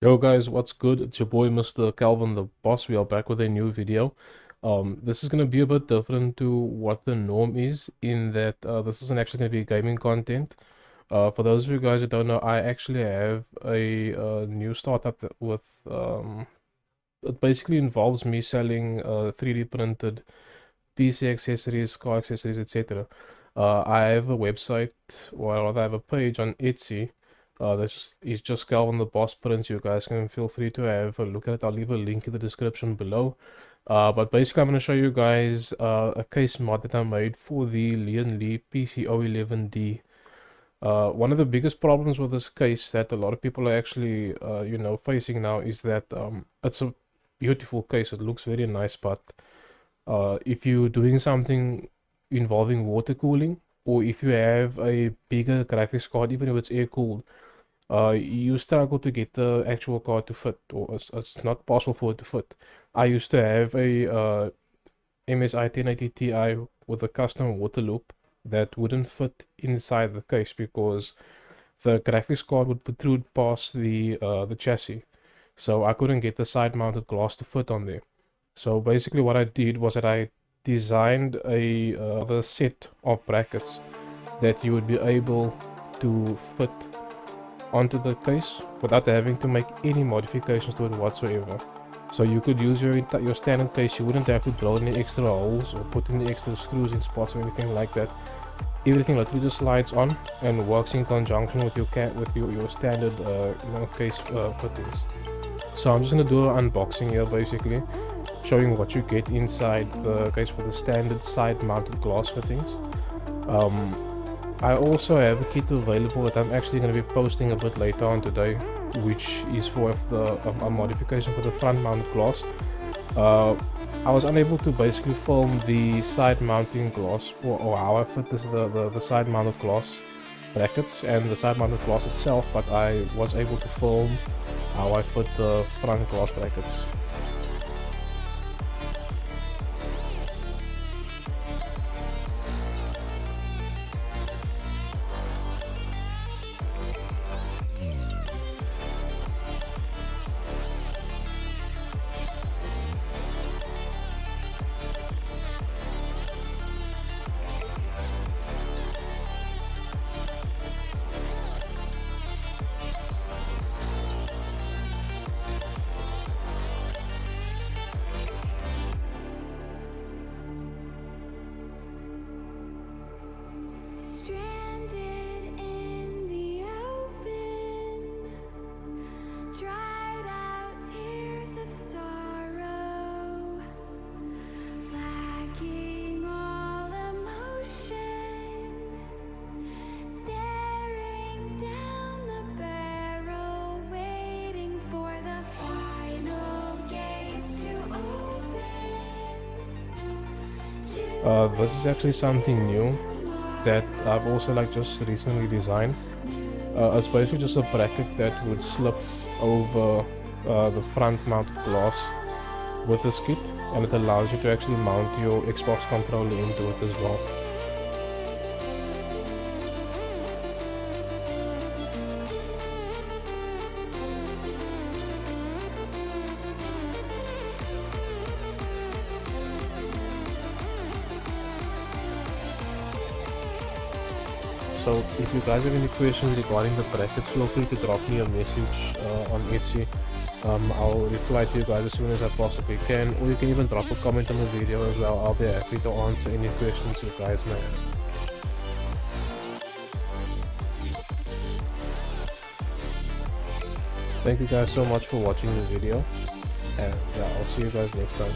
Yo guys, what's good? It's your boy Mr. Calvin the Boss. We are back with a new video. This is gonna be a bit different to what the norm is in that this isn't actually gonna be gaming content. For those of you guys who don't know, I actually have a new startup with it basically involves me selling 3D printed PC accessories, car accessories, etc. I have a website, or rather, I have a page on Etsy. This is just Calvin the Boss Prints. You guys can feel free to have a look at it. I'll leave a link in the description below. But basically, I'm going to show you guys a case mod that I made for the Lian PC-011D. One of the biggest problems with this case that a lot of people are actually, facing now is that it's a beautiful case. It looks very nice, but if you're doing something involving water cooling, or if you have a bigger graphics card, even if it's air cooled, you struggle to get the actual card to fit, or it's not possible for it to fit. I used to have a MSI 1080 Ti with a custom water loop that wouldn't fit inside the case because the graphics card would protrude past the chassis, so I couldn't get the side-mounted glass to fit on there. So basically what I did was that I designed a other set of brackets that you would be able to fit onto the case without having to make any modifications to it whatsoever. So you could use your standard case. You wouldn't have to drill any extra holes or put any extra screws in spots or anything like that. Everything literally just slides on and works in conjunction with your standard case fittings. So I'm just gonna do an unboxing here, basically showing what you get inside the case for the standard side mounted glass fittings. Um, I also have a kit available that I'm actually going to be posting a bit later on today, which is for a modification for the front mounted glass. Uh, I was unable to basically film the side mounting glass, or how I fit the side mounted glass brackets and the side mounted glass itself, but I was able to film how I fit the front glass brackets. Stranded in the open, dried out tears of sorrow, lacking all emotion, staring down the barrel, waiting for the final gates to open. This is actually something new that I've also just recently designed. It's basically just a bracket that would slip over the front mounted glass with this kit, and it allows you to actually mount your Xbox controller into it as well. So if you guys have any questions regarding the brackets, feel free to drop me a message on Etsy. I'll reply to you guys as soon as I possibly can, or you can even drop a comment on the video as well. I'll be happy to answer any questions you guys may have. Thank you guys so much for watching the video, and yeah, I'll see you guys next time.